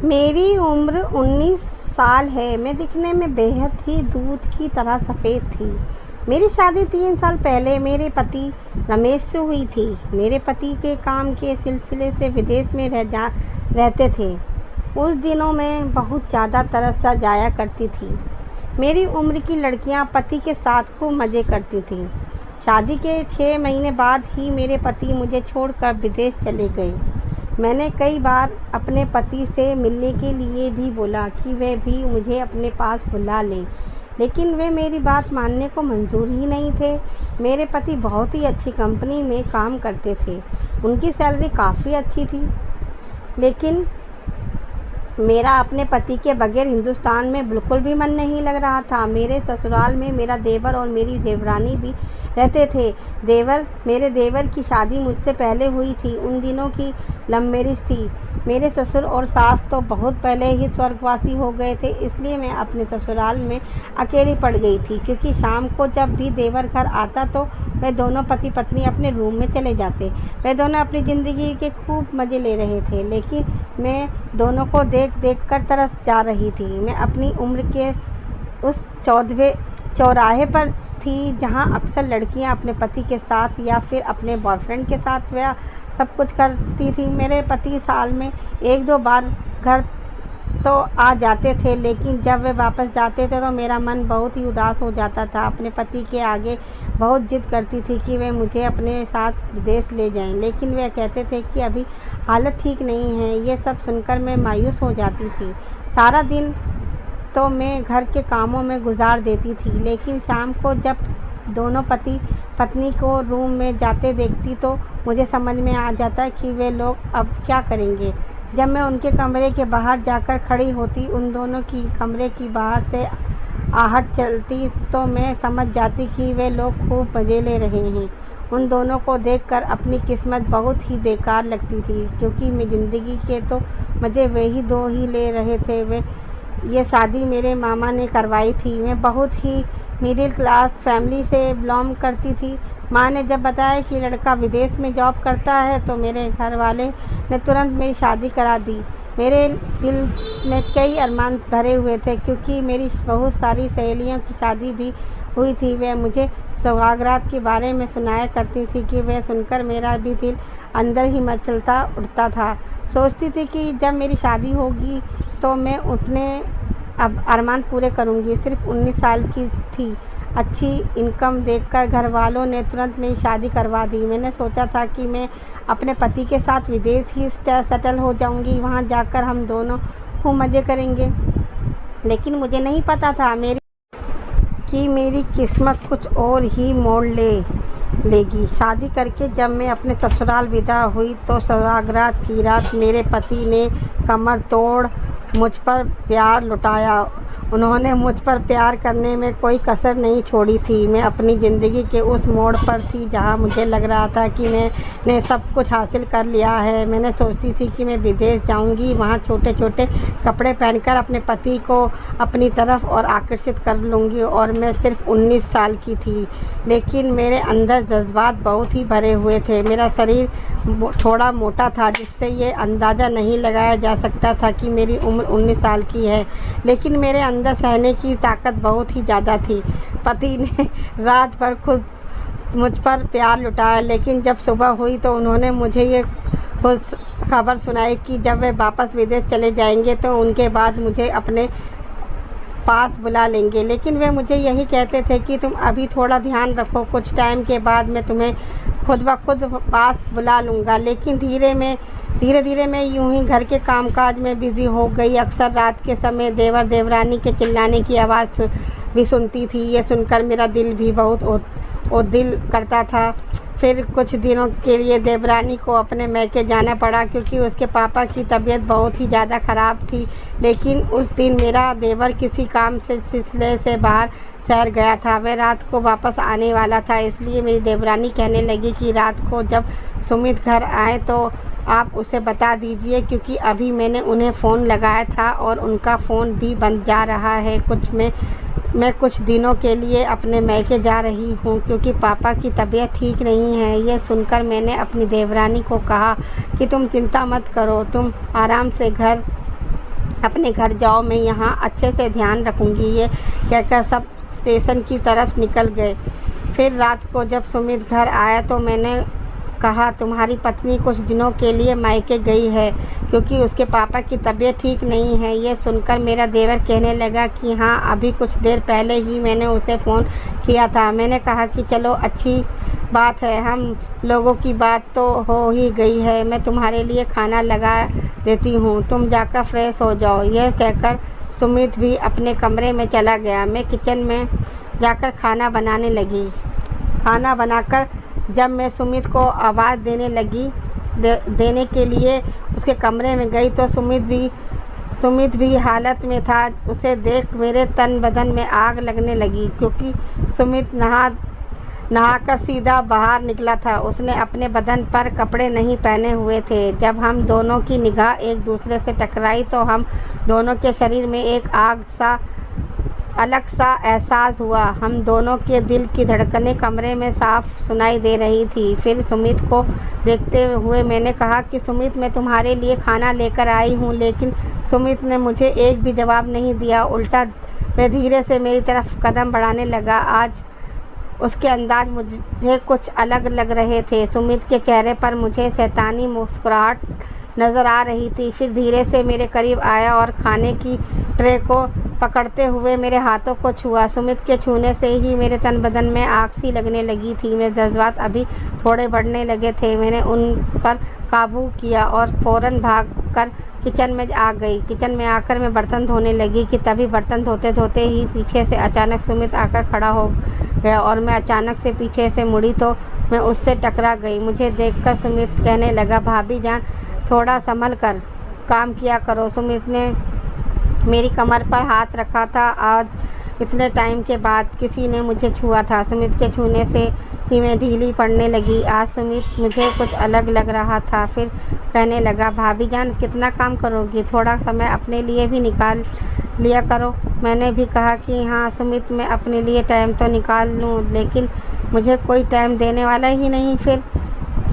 मेरी उम्र 19 साल है। मैं दिखने में बेहद ही दूध की तरह सफ़ेद थी। मेरी शादी 3 साल पहले मेरे पति रमेश से हुई थी। मेरे पति के काम के सिलसिले से विदेश में रहते थे। उस दिनों में बहुत ज़्यादा तरस सा जाया करती थी। मेरी उम्र की लड़कियां पति के साथ खूब मज़े करती थीं। शादी के 6 महीने बाद ही मेरे पति मुझे छोड़कर विदेश चले गए। मैंने कई बार अपने पति से मिलने के लिए भी बोला कि वे भी मुझे अपने पास बुला लें, लेकिन वे मेरी बात मानने को मंजूर ही नहीं थे। मेरे पति बहुत ही अच्छी कंपनी में काम करते थे। उनकी सैलरी काफ़ी अच्छी थी, लेकिन मेरा अपने पति के बगैर हिंदुस्तान में बिल्कुल भी मन नहीं लग रहा था। मेरे ससुराल में मेरा देवर और मेरी देवरानी भी रहते थे। मेरे देवर की शादी मुझसे पहले हुई थी। उन दिनों की लव मैरिज थी। मेरे ससुर और सास तो बहुत पहले ही स्वर्गवासी हो गए थे, इसलिए मैं अपने ससुराल में अकेली पड़ गई थी। क्योंकि शाम को जब भी देवर घर आता तो वे दोनों पति पत्नी अपने रूम में चले जाते। वे दोनों अपनी ज़िंदगी के खूब मज़े ले रहे थे, लेकिन मैं दोनों को देख देख कर तरस जा रही थी। मैं अपनी उम्र के उस चौराहे पर थी जहाँ अक्सर लड़कियाँ अपने पति के साथ या फिर अपने बॉयफ्रेंड के साथ वह सब कुछ करती थी। मेरे पति साल में 1-2 बार घर तो आ जाते थे, लेकिन जब वे वापस जाते थे तो मेरा मन बहुत ही उदास हो जाता था। अपने पति के आगे बहुत जिद करती थी कि वे मुझे अपने साथ विदेश ले जाएं, लेकिन वे कहते थे कि अभी हालत ठीक नहीं है। ये सब सुनकर मैं मायूस हो जाती थी। सारा दिन तो मैं घर के कामों में गुजार देती थी, लेकिन शाम को जब दोनों पति पत्नी को रूम में जाते देखती तो मुझे समझ में आ जाता कि वे लोग अब क्या करेंगे। जब मैं उनके कमरे के बाहर जाकर खड़ी होती, उन दोनों की कमरे की बाहर से आहट चलती, तो मैं समझ जाती कि वे लोग खूब मज़े ले रहे हैं। उन दोनों को देखकर अपनी किस्मत बहुत ही बेकार लगती थी, क्योंकि मैं ज़िंदगी के तो मज़े वही दो ही ले रहे थे। ये शादी मेरे मामा ने करवाई थी। मैं बहुत ही मिडिल क्लास फैमिली से बिलोंग करती थी। माँ ने जब बताया कि लड़का विदेश में जॉब करता है तो मेरे घर वाले ने तुरंत मेरी शादी करा दी। मेरे दिल में कई अरमान भरे हुए थे, क्योंकि मेरी बहुत सारी सहेलियों की शादी भी हुई थी। वे मुझे सौहागरात के बारे में सुनाया करती थी कि वह सुनकर मेरा भी दिल अंदर ही मचलता उठता था। सोचती थी कि जब मेरी शादी होगी तो मैं अपने अरमान पूरे करूंगी। सिर्फ 19 साल की थी। अच्छी इनकम देखकर घर वालों ने तुरंत मेरी शादी करवा दी। मैंने सोचा था कि मैं अपने पति के साथ विदेश ही सेटल हो जाऊंगी। वहां जाकर हम दोनों खूब मज़े करेंगे, लेकिन मुझे नहीं पता था मेरी किस्मत कुछ और ही मोड़ लेगी। शादी करके जब मैं अपने ससुराल विदा हुई तो सौहागरात की रात मेरे पति ने कमर तोड़ मुझ पर प्यार लुटाया। उन्होंने मुझ पर प्यार करने में कोई कसर नहीं छोड़ी थी। मैं अपनी ज़िंदगी के उस मोड़ पर थी जहां मुझे लग रहा था कि मैंने सब कुछ हासिल कर लिया है। मैंने सोचती थी कि मैं विदेश जाऊंगी, वहां छोटे छोटे कपड़े पहनकर अपने पति को अपनी तरफ और आकर्षित कर लूँगी। और मैं सिर्फ 19 साल की थी, लेकिन मेरे अंदर जज्बात बहुत ही भरे हुए थे। मेरा शरीर थोड़ा मोटा था, जिससे ये अंदाज़ा नहीं लगाया जा सकता था कि मेरी उम्र 19 साल की है, लेकिन मेरे अंदर सहने की ताकत बहुत ही ज़्यादा थी। पति ने रात भर खुद मुझ पर प्यार लुटाया, लेकिन जब सुबह हुई तो उन्होंने मुझे ये खुश खबर सुनाई कि जब वे वापस विदेश चले जाएंगे तो उनके बाद मुझे अपने पास बुला लेंगे। लेकिन वे मुझे यही कहते थे कि तुम अभी थोड़ा ध्यान रखो, कुछ टाइम के बाद मैं तुम्हें खुद ब खुद पास बुला लूँगा। लेकिन धीरे धीरे मैं यूं ही घर के कामकाज में बिज़ी हो गई। अक्सर रात के समय देवर देवरानी के चिल्लाने की आवाज़ भी सुनती थी। ये सुनकर मेरा दिल भी बहुत दिल करता था। फिर कुछ दिनों के लिए देवरानी को अपने मैके जाना पड़ा, क्योंकि उसके पापा की तबीयत बहुत ही ज़्यादा ख़राब थी। लेकिन उस दिन मेरा देवर किसी काम से सिलसिले से बाहर शहर गया था। वह रात को वापस आने वाला था, इसलिए मेरी देवरानी कहने लगी कि रात को जब सुमित घर आए तो आप उसे बता दीजिए, क्योंकि अभी मैंने उन्हें फ़ोन लगाया था और उनका फ़ोन भी बंद जा रहा है। मैं कुछ दिनों के लिए अपने मैके जा रही हूँ, क्योंकि पापा की तबीयत ठीक नहीं है। यह सुनकर मैंने अपनी देवरानी को कहा कि तुम चिंता मत करो, तुम आराम से घर अपने घर जाओ, मैं यहाँ अच्छे से ध्यान रखूँगी। ये कहकर सब स्टेशन की तरफ निकल गए। फिर रात को जब सुमित घर आया तो मैंने कहा, तुम्हारी पत्नी कुछ दिनों के लिए मायके गई है क्योंकि उसके पापा की तबीयत ठीक नहीं है। ये सुनकर मेरा देवर कहने लगा कि हाँ, अभी कुछ देर पहले ही मैंने उसे फ़ोन किया था। मैंने कहा कि चलो अच्छी बात है, हम लोगों की बात तो हो ही गई है। मैं तुम्हारे लिए खाना लगा देती हूँ, तुम जाकर फ्रेश हो जाओ। यह कहकर सुमित भी अपने कमरे में चला गया। मैं किचन में जाकर खाना बनाने लगी। खाना बनाकर जब मैं सुमित को आवाज़ देने के लिए उसके कमरे में गई तो सुमित भी हालत में था। उसे देख मेरे तन बदन में आग लगने लगी क्योंकि सुमित नहाकर सीधा बाहर निकला था। उसने अपने बदन पर कपड़े नहीं पहने हुए थे। जब हम दोनों की निगाह एक दूसरे से टकराई तो हम दोनों के शरीर में एक अलग सा एहसास हुआ। हम दोनों के दिल की धड़कनें कमरे में साफ सुनाई दे रही थी। फिर सुमित को देखते हुए मैंने कहा कि सुमित, मैं तुम्हारे लिए खाना लेकर आई हूँ। लेकिन सुमित ने मुझे एक भी जवाब नहीं दिया। उल्टा वह धीरे से मेरी तरफ कदम बढ़ाने लगा। आज उसके अंदाज मुझे कुछ अलग लग रहे थे। सुमित के चेहरे पर मुझे शैतानी मुस्कुराहट नज़र आ रही थी। फिर धीरे से मेरे करीब आया और खाने की ट्रे को पकड़ते हुए मेरे हाथों को छुआ। सुमित के छूने से ही मेरे तन बदन में आग सी लगने लगी थी। मेरे जज्बात अभी थोड़े बढ़ने लगे थे। मैंने उन पर काबू किया और फ़ौरन भागकर किचन में आ गई। किचन में आकर मैं बर्तन धोने लगी कि तभी बर्तन धोते धोते ही पीछे से अचानक सुमित आकर खड़ा हो गया और मैं अचानक से पीछे से मुड़ी तो मैं उससे टकरा गई। मुझे देखकर सुमित कहने लगा, भाभी जान, थोड़ा संभल कर काम किया करो। सुमित ने मेरी कमर पर हाथ रखा था। आज इतने टाइम के बाद किसी ने मुझे छुआ था। सुमित के छूने से ही मैं ढीली पड़ने लगी। आज सुमित मुझे कुछ अलग लग रहा था। फिर कहने लगा, भाभी जान, कितना काम करोगी, थोड़ा समय अपने लिए भी निकाल लिया करो। मैंने भी कहा कि हाँ सुमित, मैं अपने लिए टाइम तो निकाल लूँ, लेकिन मुझे कोई टाइम देने वाला ही नहीं। फिर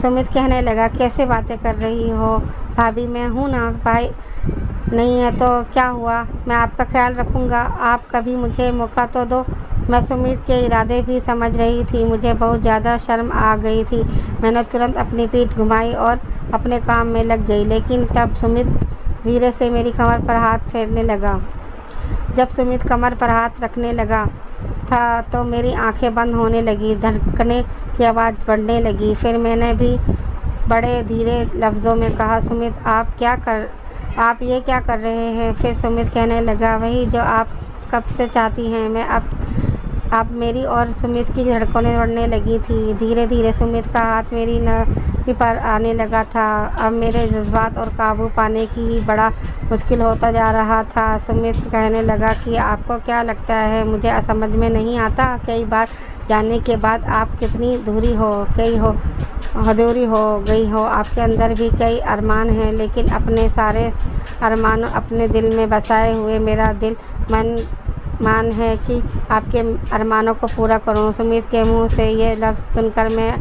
सुमित कहने लगा, कैसे बातें कर रही हो भाभी, मैं हूँ ना, भाई नहीं है तो क्या हुआ, मैं आपका ख्याल रखूँगा, आप कभी मुझे मौका तो दो। मैं सुमित के इरादे भी समझ रही थी। मुझे बहुत ज़्यादा शर्म आ गई थी। मैंने तुरंत अपनी पीठ घुमाई और अपने काम में लग गई। लेकिन तब सुमित धीरे से मेरी कमर पर हाथ फेरने लगा। जब सुमित कमर पर हाथ रखने लगा था तो मेरी आंखें बंद होने लगी, धड़कने की आवाज़ बढ़ने लगी। फिर मैंने भी बड़े धीरे लफ्ज़ों में कहा, सुमित, आप ये क्या कर रहे हैं। फिर सुमित कहने लगा, वही जो आप कब से चाहती हैं। मैं अब मेरी और सुमित की धड़कनें बढ़ने लगी थी। धीरे धीरे सुमित का हाथ मेरी नाभि पर आने लगा था। अब मेरे जज्बात और काबू पाने की ही बड़ा मुश्किल होता जा रहा था। सुमित कहने लगा कि आपको क्या लगता है, मुझे समझ में नहीं आता। कई बार जानने के बाद आप कितनी अधूरी हो गई हो। आपके अंदर भी कई अरमान हैं, लेकिन अपने सारे अरमानों अपने दिल में बसाए हुए मेरा दिल मान है कि आपके अरमानों को पूरा करूं। सुमित के मुंह से ये लफ्ज़ सुनकर मैं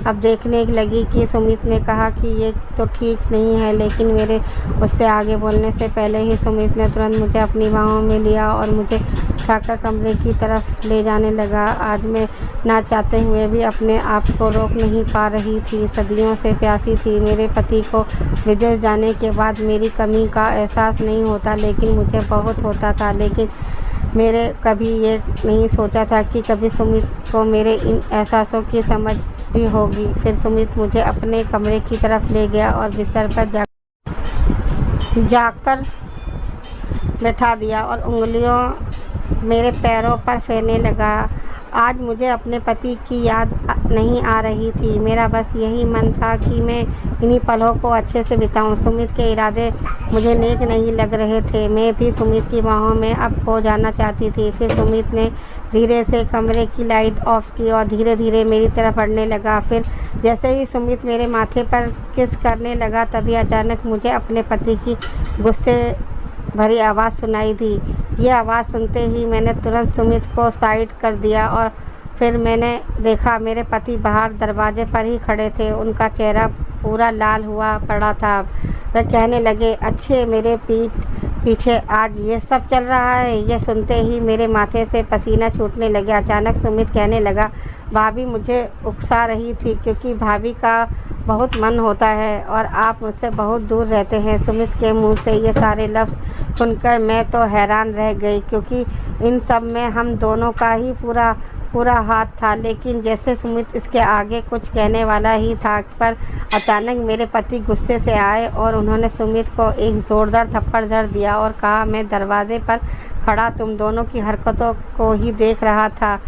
अब देखने लगी कि सुमित ने कहा कि ये तो ठीक नहीं है, लेकिन मेरे उससे आगे बोलने से पहले ही सुमित ने तुरंत मुझे अपनी बाहों में लिया और मुझे उठाकर कमरे की तरफ ले जाने लगा। आज मैं ना चाहते हुए भी अपने आप को रोक नहीं पा रही थी। सदियों से प्यासी थी। मेरे पति को विदेश जाने के बाद मेरी कमी का एहसास नहीं होता, लेकिन मुझे बहुत होता था। लेकिन मेरे कभी ये नहीं सोचा था कि कभी सुमित को मेरे इन एहसासों की समझ भी होगी। फिर सुमित मुझे अपने कमरे की तरफ ले गया और बिस्तर पर जाकर बैठा दिया और उंगलियों मेरे पैरों पर फेरने लगा। आज मुझे अपने पति की याद नहीं आ रही थी। मेरा बस यही मन था कि मैं इन्हीं पलों को अच्छे से बिताऊं। सुमित के इरादे मुझे नेक नहीं लग रहे थे। मैं भी सुमित की बाहों में अब खो जाना चाहती थी। फिर सुमित ने धीरे से कमरे की लाइट ऑफ की और धीरे धीरे मेरी तरफ बढ़ने लगा। फिर जैसे ही सुमित मेरे माथे पर किस करने लगा, तभी अचानक मुझे अपने पति की गुस्से भरी आवाज़ सुनाई दी। यह आवाज़ सुनते ही मैंने तुरंत सुमित को साइड कर दिया और फिर मैंने देखा मेरे पति बाहर दरवाजे पर ही खड़े थे। उनका चेहरा पूरा लाल हुआ पड़ा था। वह कहने लगे, अच्छे मेरे पीठ पीछे आज ये सब चल रहा है। यह सुनते ही मेरे माथे से पसीना छूटने लगा। अचानक सुमित कहने लगा, भाभी मुझे उकसा रही थी क्योंकि भाभी का बहुत मन होता है और आप मुझसे बहुत दूर रहते हैं। सुमित के मुंह से ये सारे लफ्ज़ सुनकर मैं तो हैरान रह गई, क्योंकि इन सब में हम दोनों का ही पूरा हाथ था। लेकिन जैसे सुमित इसके आगे कुछ कहने वाला ही था, पर अचानक मेरे पति गुस्से से आए और उन्होंने सुमित को एक ज़ोरदार थप्पड़ जड़ दिया और कहा, मैं दरवाजे पर खड़ा तुम दोनों की हरकतों को ही देख रहा था।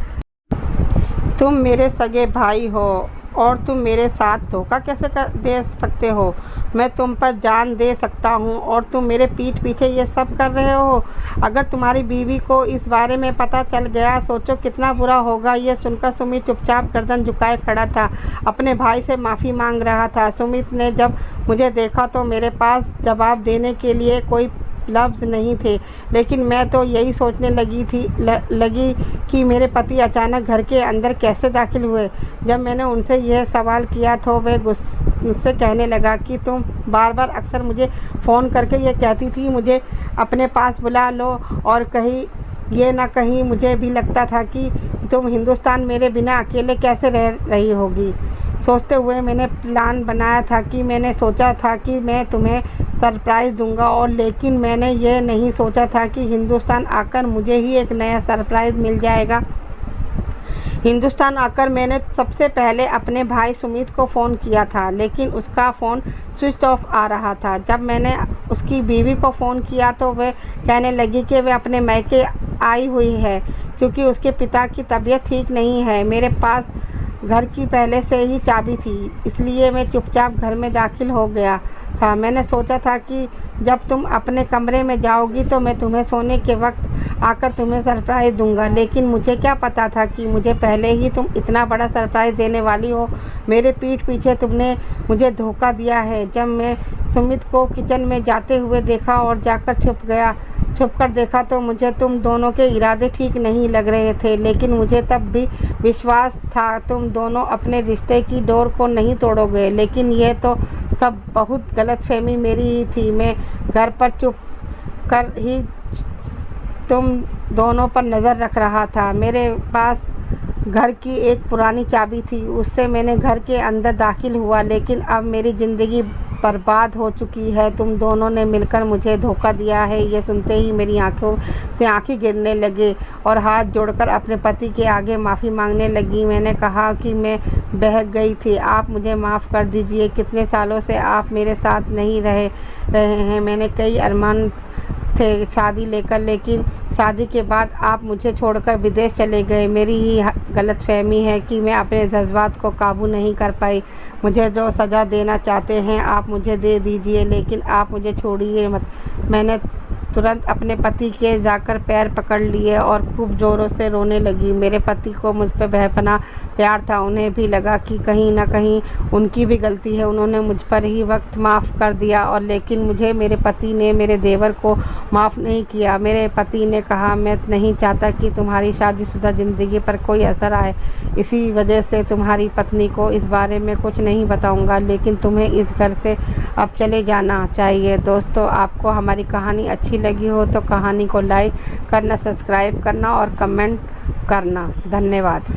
तुम मेरे सगे भाई हो और तुम मेरे साथ धोखा कैसे दे सकते हो? मैं तुम पर जान दे सकता हूँ और तुम मेरे पीठ पीछे ये सब कर रहे हो। अगर तुम्हारी बीवी को इस बारे में पता चल गया, सोचो कितना बुरा होगा। ये सुनकर सुमित चुपचाप गर्दन झुकाए खड़ा था, अपने भाई से माफ़ी मांग रहा था। सुमित ने जब मुझे देखा तो मेरे पास जवाब देने के लिए कोई लफ्ज़ नहीं थे, लेकिन मैं तो यही सोचने लगी कि मेरे पति अचानक घर के अंदर कैसे दाखिल हुए। जब मैंने उनसे यह सवाल किया तो वे मुझसे कहने लगा कि तुम बार बार अक्सर मुझे फ़ोन करके ये कहती थी मुझे अपने पास बुला लो, और कहीं ये ना कहीं मुझे भी लगता था कि तुम हिंदुस्तान मेरे बिना अकेले कैसे रह रही होगी। सोचते हुए मैंने प्लान बनाया था कि मैंने सोचा था कि मैं तुम्हें सरप्राइज़ दूंगा, और लेकिन मैंने ये नहीं सोचा था कि हिंदुस्तान आकर मुझे ही एक नया सरप्राइज़ मिल जाएगा। हिंदुस्तान आकर मैंने सबसे पहले अपने भाई सुमित को फ़ोन किया था, लेकिन उसका फ़ोन स्विच ऑफ आ रहा था। जब मैंने उसकी बीवी को फ़ोन किया तो वह कहने लगी कि वह अपने मैके आई हुई है क्योंकि उसके पिता की तबीयत ठीक नहीं है। मेरे पास घर की पहले से ही चाबी थी, इसलिए मैं चुपचाप घर में दाखिल हो गया था। मैंने सोचा था कि जब तुम अपने कमरे में जाओगी तो मैं तुम्हें सोने के वक्त आकर तुम्हें सरप्राइज़ दूंगा, लेकिन मुझे क्या पता था कि मुझे पहले ही तुम इतना बड़ा सरप्राइज़ देने वाली हो। मेरे पीठ पीछे तुमने मुझे धोखा दिया है। जब मैं सुमित को किचन में जाते हुए देखा और जाकर छुप कर देखा तो मुझे तुम दोनों के इरादे ठीक नहीं लग रहे थे, लेकिन मुझे तब भी विश्वास था तुम दोनों अपने रिश्ते की डोर को नहीं तोड़ोगे। लेकिन यह तो सब बहुत गलतफहमी मेरी ही थी। मैं घर पर चुप कर ही तुम दोनों पर नज़र रख रहा था। मेरे पास घर की एक पुरानी चाबी थी, उससे मैंने घर के अंदर दाखिल हुआ, लेकिन अब मेरी ज़िंदगी बर्बाद हो चुकी है। तुम दोनों ने मिलकर मुझे धोखा दिया है। ये सुनते ही मेरी आंखों से आंखें गिरने लगे और हाथ जोड़कर अपने पति के आगे माफ़ी मांगने लगी। मैंने कहा कि मैं बहक गई थी, आप मुझे माफ़ कर दीजिए। कितने सालों से आप मेरे साथ नहीं रहे हैं। मैंने कई अरमान थे शादी लेकर, लेकिन शादी के बाद आप मुझे छोड़कर विदेश चले गए। मेरी ही गलतफहमी है कि मैं अपने जज्बात को काबू नहीं कर पाई। मुझे जो सज़ा देना चाहते हैं आप मुझे दे दीजिए, लेकिन आप मुझे छोड़िए मत। मैंने तुरंत अपने पति के जाकर पैर पकड़ लिए और खूब ज़ोरों से रोने लगी। मेरे पति को मुझ पर बेपनाह प्यार था। उन्हें भी लगा कि कहीं ना कहीं उनकी भी गलती है। उन्होंने मुझ पर ही वक्त माफ़ कर दिया, और लेकिन मुझे मेरे पति ने मेरे देवर को माफ़ नहीं किया। मेरे पति ने कहा, मैं नहीं चाहता कि तुम्हारी शादीशुदा ज़िंदगी पर कोई असर आए, इसी वजह से तुम्हारी पत्नी को इस बारे में कुछ नहीं बताऊंगा, लेकिन तुम्हें इस घर से अब चले जाना चाहिए। दोस्तों, आपको हमारी कहानी अच्छी लगी हो तो कहानी को लाइक करना, सब्सक्राइब करना और कमेंट करना। धन्यवाद।